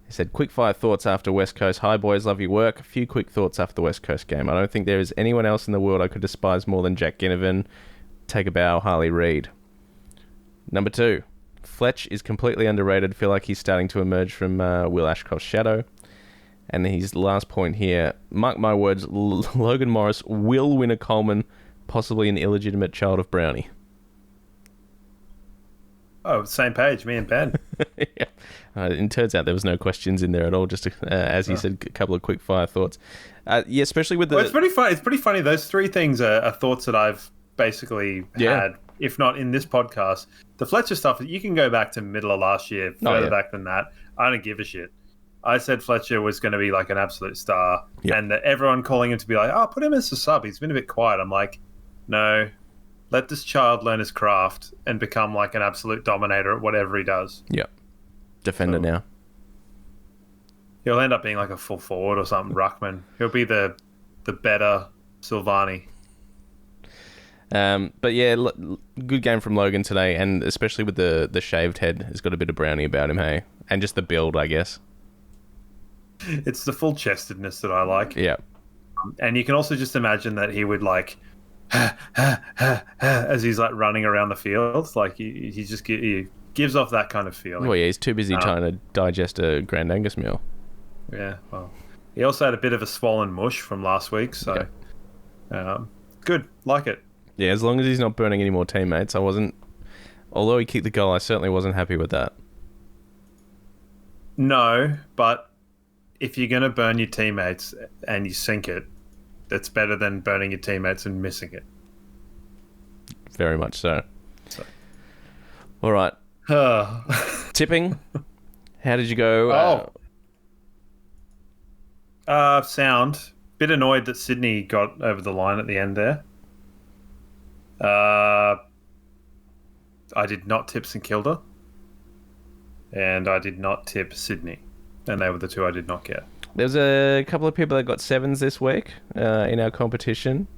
He said, quick fire thoughts after West Coast. Hi boys, love your work. A few quick thoughts after the West Coast game. I don't think there is anyone else in the world I could despise more than Jack Ginnivan. Take a bow, Harley Reid. Number 2, Fletch is completely underrated. Feel like he's starting to emerge from Will Ashcroft's shadow. And his last point here, mark my words, Logan Morris will win a Coleman, possibly an illegitimate child of Brownie. Oh, same page, me and Ben. Yeah. It turns out there was no questions in there at all. Just as you said, a couple of quick fire thoughts. Yeah, especially with the. Well, it's pretty funny. It's pretty funny. Those three things are thoughts that I've basically had, if not in this podcast. The Fletcher stuff, you can go back to middle of last year, further back than that. I don't give a shit. I said Fletcher was going to be like an absolute star, and that everyone calling him to be like, "Oh, put him as a sub. He's been a bit quiet." I'm like, no. Let this child learn his craft and become like an absolute dominator at whatever he does. Yep. Defender now. He'll end up being like a full forward or something, ruckman. He'll be the better Silvani. But yeah, good game from Logan today, and especially with the shaved head, has got a bit of Brownie about him, hey? And just the build, I guess. It's the full chestedness that I like. Yeah. And you can also just imagine that he would like... as he's like running around the field, like he gives off that kind of feeling. Well, yeah, he's too busy trying to digest a Grand Angus meal. Yeah, well, he also had a bit of a swollen mush from last week, so good, like it. Yeah, as long as he's not burning any more teammates, although he kicked the goal, I certainly wasn't happy with that. No, but if you're going to burn your teammates and you sink it, it's better than burning your teammates and missing it. Very much so. All right. Tipping. How did you go? Sound. Bit annoyed that Sydney got over the line at the end there. I did not tip St Kilda. And I did not tip Sydney. And they were the two I did not get. There's a couple of people that got 7s this week in our competition.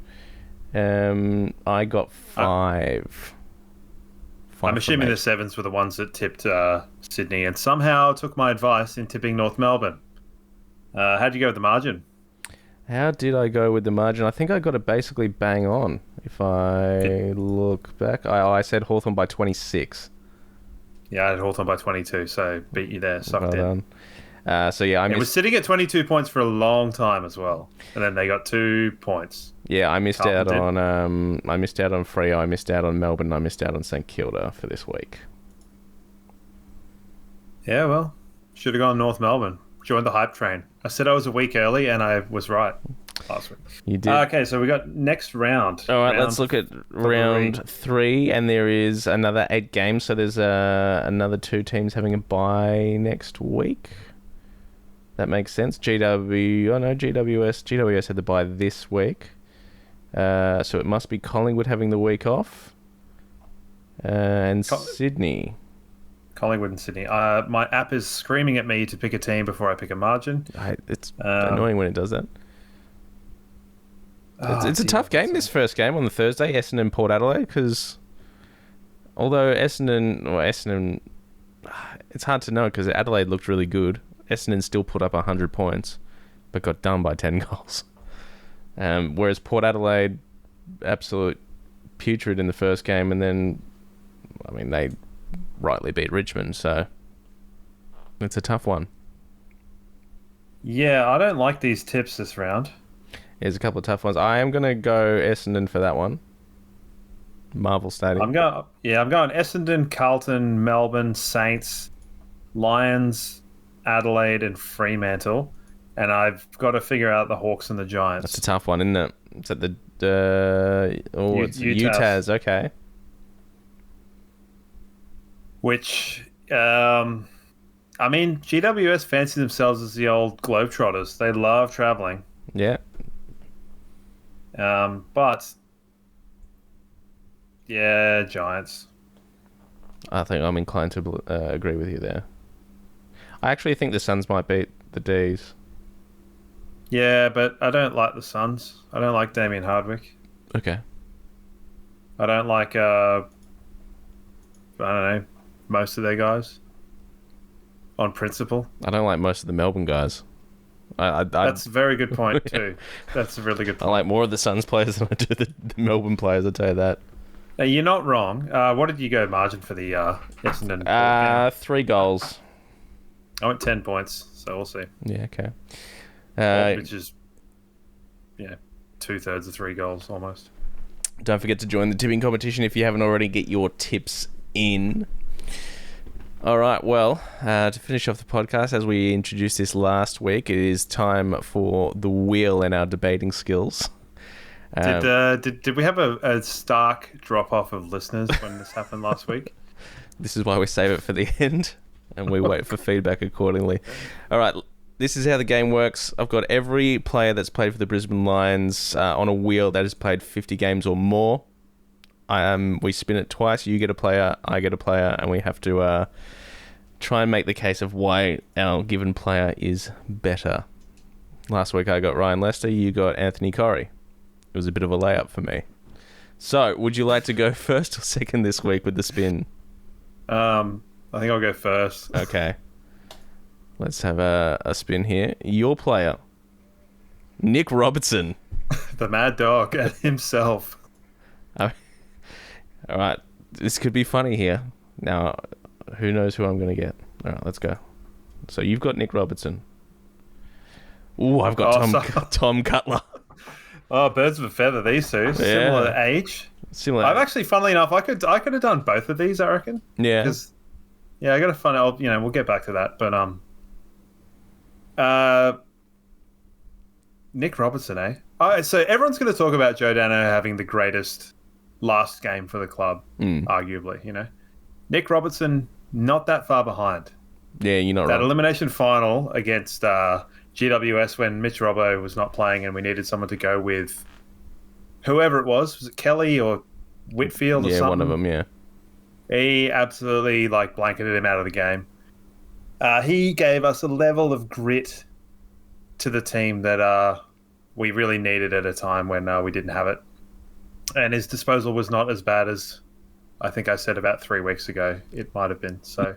I got 5. I'm assuming the 7s were the ones that tipped Sydney and somehow took my advice in tipping North Melbourne. How'd you go with the margin? How did I go with the margin? I think I got it basically bang on. If I look back, I said Hawthorn by 26. Yeah, I had Hawthorn by 22, so beat you there. Sucked in. So yeah, it was sitting at 22 points for a long time as well, and then they got 2 points. Yeah, I missed out on Freo, I missed out on Melbourne, I missed out on St Kilda for this week. Yeah, well, should have gone North Melbourne. Joined the hype train. I said I was a week early, and I was right last week. You did. Okay, so we got next round. All right, let's look at round 3, and there is another 8 games. So there's another 2 teams having a bye next week. That makes sense. GWS had the bye this week. So it must be Collingwood having the week off. And Sydney. Collingwood and Sydney. My app is screaming at me to pick a team before I pick a margin. It's annoying when it does that. It's a tough game, this first game on the Thursday, Essendon Port Adelaide, because although Essendon, it's hard to know because Adelaide looked really good. Essendon still put up 100 points, but got done by 10 goals. Whereas Port Adelaide, absolute putrid in the first game, and then, I mean, they rightly beat Richmond, so it's a tough one. Yeah, I don't like these tips this round. There's a couple of tough ones. I am going to go Essendon for that one. Marvel Stadium. I'm going Essendon, Carlton, Melbourne, Saints, Lions, Adelaide, and Fremantle. And I've got to figure out the Hawks and the Giants. That's a tough one, isn't it? It's at the it's UTAS. Okay. Which, I mean, GWS fancy themselves as the old Globetrotters. They love travelling. Yeah. But yeah, Giants. I think I'm inclined to agree with you there. I actually think the Suns might beat the D's. Yeah, but I don't like the Suns. I don't like Damien Hardwick. Okay. I don't like, I don't know, most of their guys. On principle. I don't like most of the Melbourne guys. That's a very good point, too. That's a really good point. I like more of the Suns players than I do the Melbourne players, I'll tell you that. Now, you're not wrong. What did you go margin for the Essendon game? 3 goals. I went 10 points, so we'll see. Yeah, okay. Which is, 2/3 of 3 goals, almost. Don't forget to join the tipping competition if you haven't already. Get your tips in. All right, well, to finish off the podcast, as we introduced this last week, it is time for the wheel and our debating skills. Did we have a stark drop-off of listeners when this happened last week? This is why we save it for the end, and we wait for feedback accordingly. All right, this is how the game works. I've got every player that's played for the Brisbane Lions on a wheel that has played 50 games or more. We spin it twice. You get a player, I get a player, and we have to try and make the case of why our given player is better. Last week I got Ryan Lester, you got Anthony Corrie. It was a bit of a layup for me. So, would you like to go first or second this week with the spin? I think I'll go first. Okay. Let's have a spin here. Your player, Nick Robertson. The Mad Dog himself. All right. This could be funny here. Now, who knows who I'm going to get? All right, let's go. So, you've got Nick Robertson. Ooh, I've got Tom Cutler. Oh, birds of a feather, these two. Similar age. Similar. I've actually, funnily enough, I could have done both of these, I reckon. Yeah. I got to find out, we'll get back to that. But, Nick Robertson, eh? So everyone's going to talk about Joe Dano having the greatest last game for the club, arguably, Nick Robertson, not that far behind. Yeah, you're not right. That elimination final against GWS when Mitch Robbo was not playing and we needed someone to go with whoever it was. Was it Kelly or Whitfield or something? Yeah, one of them, yeah. He absolutely blanketed him out of the game. He gave us a level of grit to the team that we really needed at a time when we didn't have it. And his disposal was not as bad as I think I said about 3 weeks ago. It might have been. So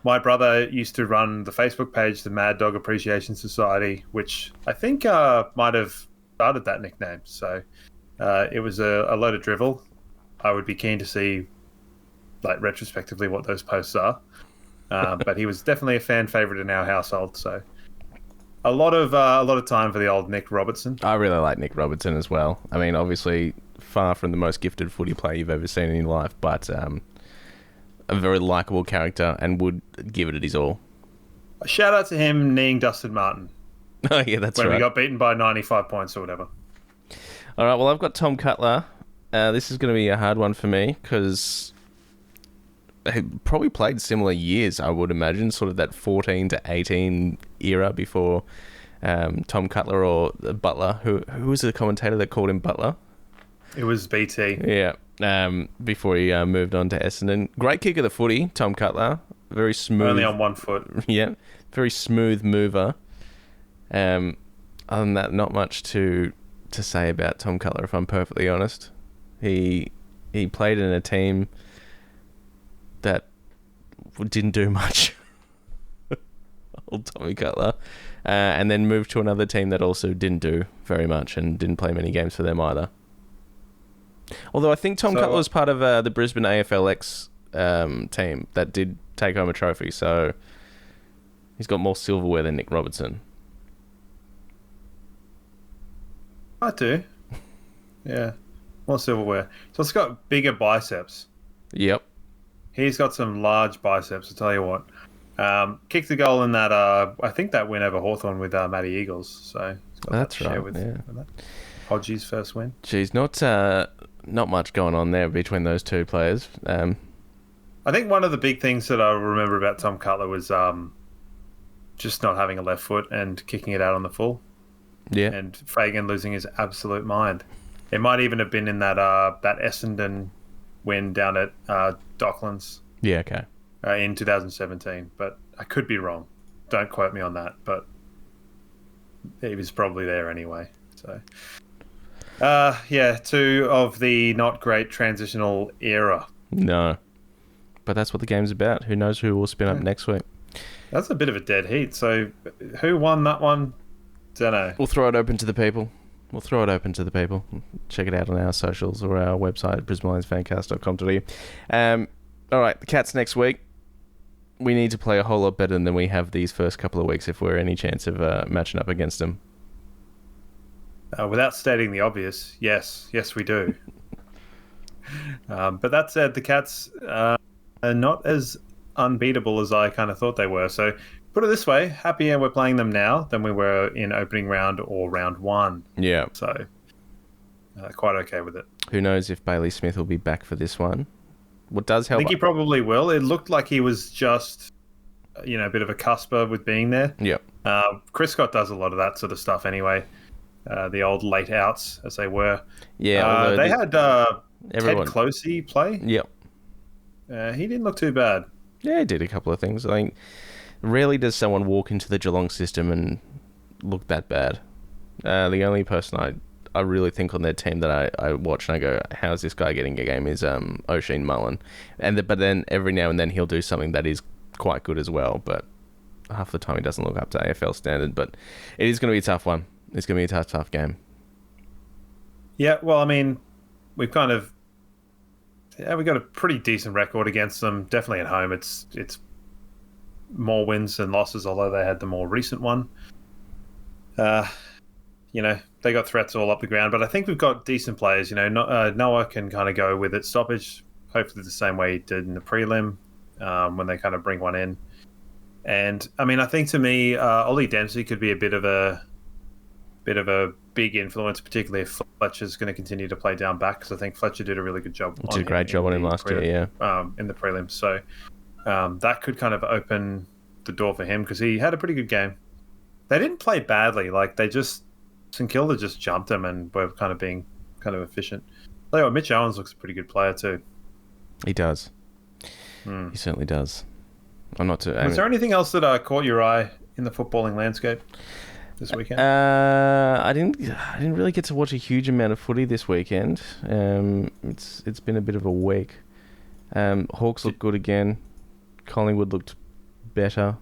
my brother used to run the Facebook page, the Mad Dog Appreciation Society, which I think might have started that nickname. So it was a load of drivel. I would be keen to see, retrospectively, what those posts are. But he was definitely a fan favorite in our household. So a lot of time for the old Nick Robertson. I really like Nick Robertson as well. I mean, obviously, far from the most gifted footy player you've ever seen in your life, but a very likeable character and would give it his all. A shout out to him kneeing Dustin Martin. Oh, yeah, that's when right. we got beaten by 95 points or whatever. All right, well, I've got Tom Cutler. This is going to be a hard one for me because he probably played similar years, I would imagine, sort of that 14 to 18 era before Tom Cutler or Butler. Who was the commentator that called him Butler? It was BT. Yeah, before he moved on to Essendon. Great kick of the footy, Tom Cutler. Very smooth. Only on one foot. Yeah, very smooth mover. Other than that, not much to to say about Tom Cutler, if I'm perfectly honest. He played in a team that didn't do much. Old Tommy Cutler. And then moved to another team that also didn't do very much and didn't play many games for them either. Although I think Tom Cutler was part of the Brisbane AFLX team that did take home a trophy, so he's got more silverware than Nick Robertson. I do. Yeah, more silverware. So it's got bigger biceps. Yep. He's got some large biceps, I'll tell you what. Kicked the goal in that, I think that win over Hawthorn with Matty Eagles. So he's got That's that to share right, with yeah. that. Hodgie's first win. Geez, not much going on there between those two players. I think one of the big things that I remember about Tom Cutler was just not having a left foot and kicking it out on the full. Yeah. And Fagan losing his absolute mind. It might even have been in that Essendon win down at Docklands. Yeah, okay. In 2017, but I could be wrong. Don't quote me on that, but he was probably there anyway. So, two of the not great transitional era. No. But that's what the game's about. Who knows who will spin up next week? That's a bit of a dead heat. So, who won that one? Don't know. We'll throw it open to the people. Check it out on our socials or our website, brisbanelionsfancast.com.au. All right, the Cats next week. We need to play a whole lot better than we have these first couple of weeks if we're any chance of matching up against them. Without stating the obvious, yes, we do. But that said, the Cats are not as unbeatable as I kind of thought they were. So put it this way, happier we're playing them now than we were in opening round or round one. Yeah. So quite okay with it. Who knows if Bailey Smith will be back for this one. What does help? I think he probably will. It looked like he was just, a bit of a cusper with being there. Yep. Chris Scott does a lot of that sort of stuff anyway. The old late outs, as they were. Yeah. They had Ted everyone. Closey play. Yep. He didn't look too bad. Yeah, he did a couple of things. I think rarely does someone walk into the Geelong system and look that bad. The only person I really think on their team that I watch and I go, how's this guy getting a game, is O'Sheen Mullen. But then every now and then he'll do something that is quite good as well, but half the time he doesn't look up to AFL standard. But it is going to be a tough one. It's going to be a tough game. Yeah, well, I mean, we've got a pretty decent record against them. Definitely at home. It's more wins than losses, although they had the more recent one. They got threats all up the ground, but I think we've got decent players. Noah can kind of go with it stoppage, hopefully the same way he did in the prelim when they kind of bring one in. And I mean, I think to me, Ollie Dempsey could be a bit of a big influence, particularly if Fletcher's going to continue to play down back, because I think Fletcher did a really good job. Did a great job on him last year, yeah. In the prelims, so that could kind of open the door for him because he had a pretty good game. They didn't play badly, St Kilda just jumped him and were kind of being kind of efficient. Mitch Owens looks a pretty good player too. He does. He certainly does. Was there anything else that caught your eye in the footballing landscape this weekend? I didn't really get to watch a huge amount of footy this weekend. It's been a bit of a week. Hawks looked good again. Collingwood looked better.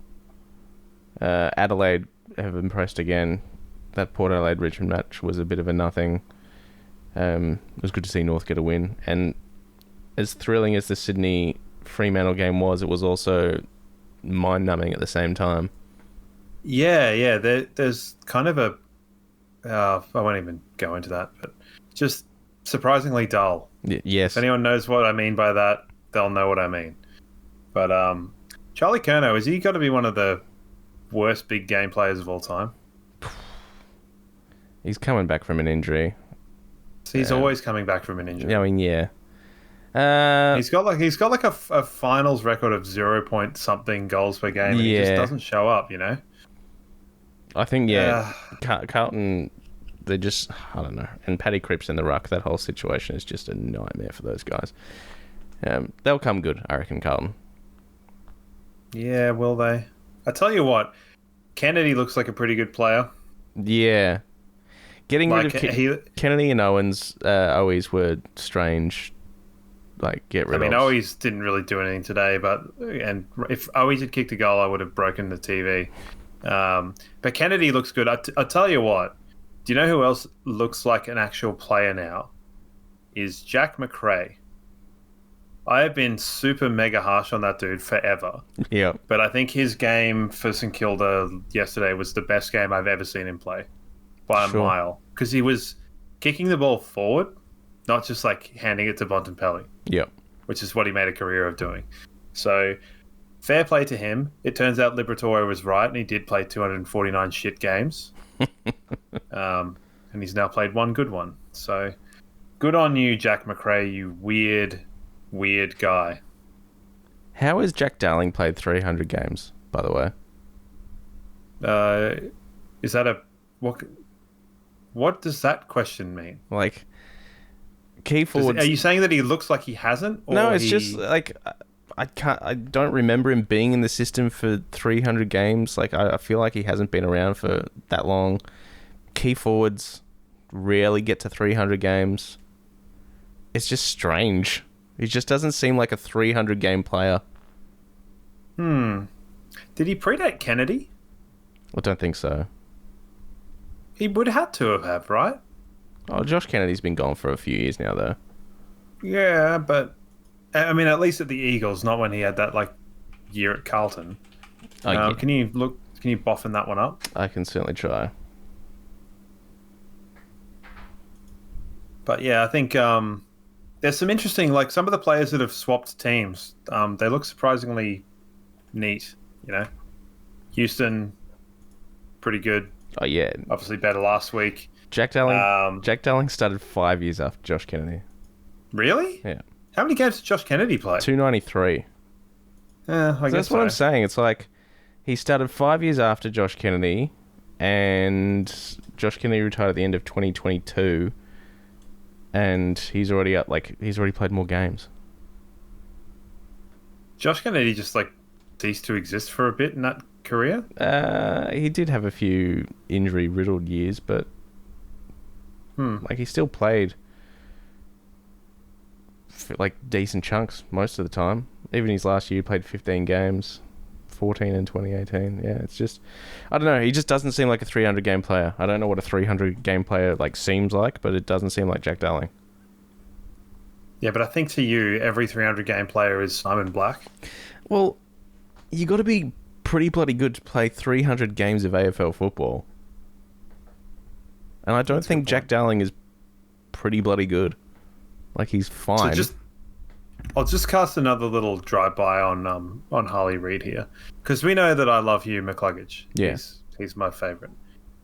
Adelaide have impressed again. That Port Adelaide-Richmond match was a bit of a nothing. It was good to see North get a win. And as thrilling as the Sydney Fremantle game was, it was also mind-numbing at the same time. Yeah. There's kind of a... I won't even go into that, but just surprisingly dull. Yes. If anyone knows what I mean by that, they'll know what I mean. But Charlie Curnow, is he got to be one of the worst big game players of all time? He's coming back from an injury. He's always coming back from an injury. Yeah, I mean, yeah. He's got a finals record of 0 point something goals per game. And he just doesn't show up, I think Carlton, they just, I don't know. And Paddy Cripps in the ruck, that whole situation is just a nightmare for those guys. They'll come good, I reckon, Carlton. Yeah, will they? I tell you what, Kennedy looks like a pretty good player. Yeah. Getting Like, rid of Kennedy and Owens always were strange. Like, get rid of. I mean, Owies didn't really do anything today, and if Owies had kicked a goal, I would have broken the TV. But Kennedy looks good. I'll tell you what. Do you know who else looks like an actual player now? Is Jack McRae. I have been super mega harsh on that dude forever. Yeah. But I think his game for St Kilda yesterday was the best game I've ever seen him play by a mile. Because he was kicking the ball forward, not just like handing it to Bontempelli. Yep. Which is what he made a career of doing. So, fair play to him. It turns out Liberatore was right, and he did play 249 shit games. And he's now played one good one. So, good on you, Jack McRae, you weird guy. How has Jack Darling played 300 games, by the way? Is that a... What does that question mean? Like, key forwards... Are you saying that he looks like he hasn't? Or no, it's just like I don't remember him being in the system for 300 games. Like, I feel like he hasn't been around for that long. Key forwards rarely get to 300 games. It's just strange. He just doesn't seem like a 300 game player. Did he predate Kennedy? I don't think so. He would have had to have, right? Oh, Josh Kennedy's been gone for a few years now, though. Yeah, but I mean, at least at the Eagles, not when he had that like year at Carlton. Yeah. Can you boffin that one up? I can certainly try. But yeah, I think there's some interesting, like some of the players that have swapped teams. They look surprisingly neat. You know, Houston, pretty good. Oh yeah, Obviously better last week. Jack Darling started 5 years after Josh Kennedy. Really? Yeah. How many games did Josh Kennedy play? 293. Yeah, I guess that's what I'm saying. It's like he started 5 years after Josh Kennedy, and Josh Kennedy retired at the end of 2022, and he's already played more games. Josh Kennedy just like ceased to exist for a bit in that career. He did have a few injury-riddled years, but like he still played like decent chunks most of the time. Even his last year, he played 15 games, 14 in 2018. Yeah, it's just, I don't know. He just doesn't seem like a 300 game player. I don't know what a 300 game player like seems like, but it doesn't seem like Jack Darling. Yeah, but I think to you, every 300 game player is Simon Black. Well, you got to be pretty bloody good to play 300 games of AFL football. And I don't think Jack Darling is pretty bloody good. Like, he's fine. So I'll just cast another little drive-by on Harley Reid here. Because we know that I love Hugh McCluggage. Yeah. He's my favourite.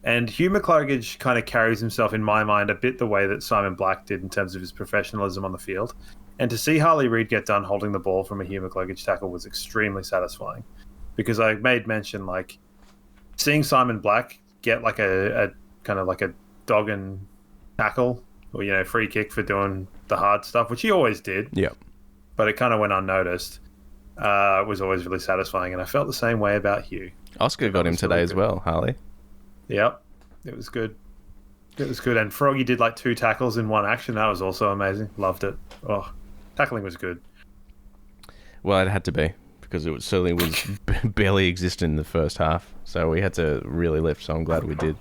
And Hugh McCluggage kind of carries himself, in my mind, a bit the way that Simon Black did in terms of his professionalism on the field. And to see Harley Reid get done holding the ball from a Hugh McCluggage tackle was extremely satisfying. Because I made mention, like, seeing Simon Black get like a kind of like a dog and tackle or, you know, free kick for doing the hard stuff, which he always did. Yep. But it kind of went unnoticed. It was always really satisfying, and I felt the same way about Hugh. Oscar got him today as well, Harley. Yep. It was good. It was good. And Froggy did like 2 tackles in one action. That was also amazing. Loved it. Oh, tackling was good. Well, it had to be, because it certainly was barely existent in the first half. So we had to really lift, so I'm glad we did.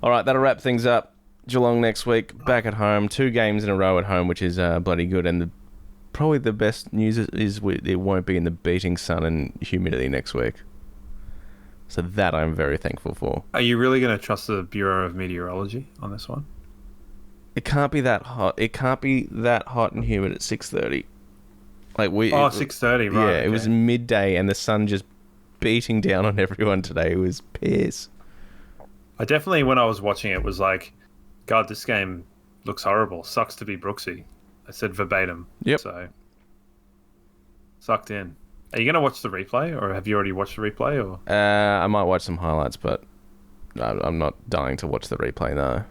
All right, that'll wrap things up. Geelong next week, back at home. 2 games in a row at home, which is bloody good. And probably the best news is it won't be in the beating sun and humidity next week. So that I'm very thankful for. Are you really going to trust the Bureau of Meteorology on this one? It can't be that hot. It can't be that hot and humid at 6:30. Like 6:30, right? Yeah, it was midday and the sun just beating down on everyone today. It was piss. I definitely, when I was watching it, was like, God, this game looks horrible. Sucks to be Brooksy. I said verbatim. Yep. So, sucked in. Are you going to watch the replay, or have you already watched the replay? Or I might watch some highlights, but I'm not dying to watch the replay, no.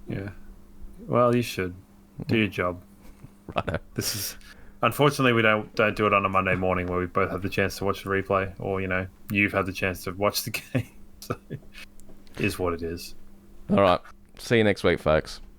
Yeah. Well, you should. Do your job. Righto. This is... Unfortunately, we don't do it on a Monday morning where we both have the chance to watch the replay, or, you know, you've had the chance to watch the game. So, it is what it is. All right. See you next week, folks.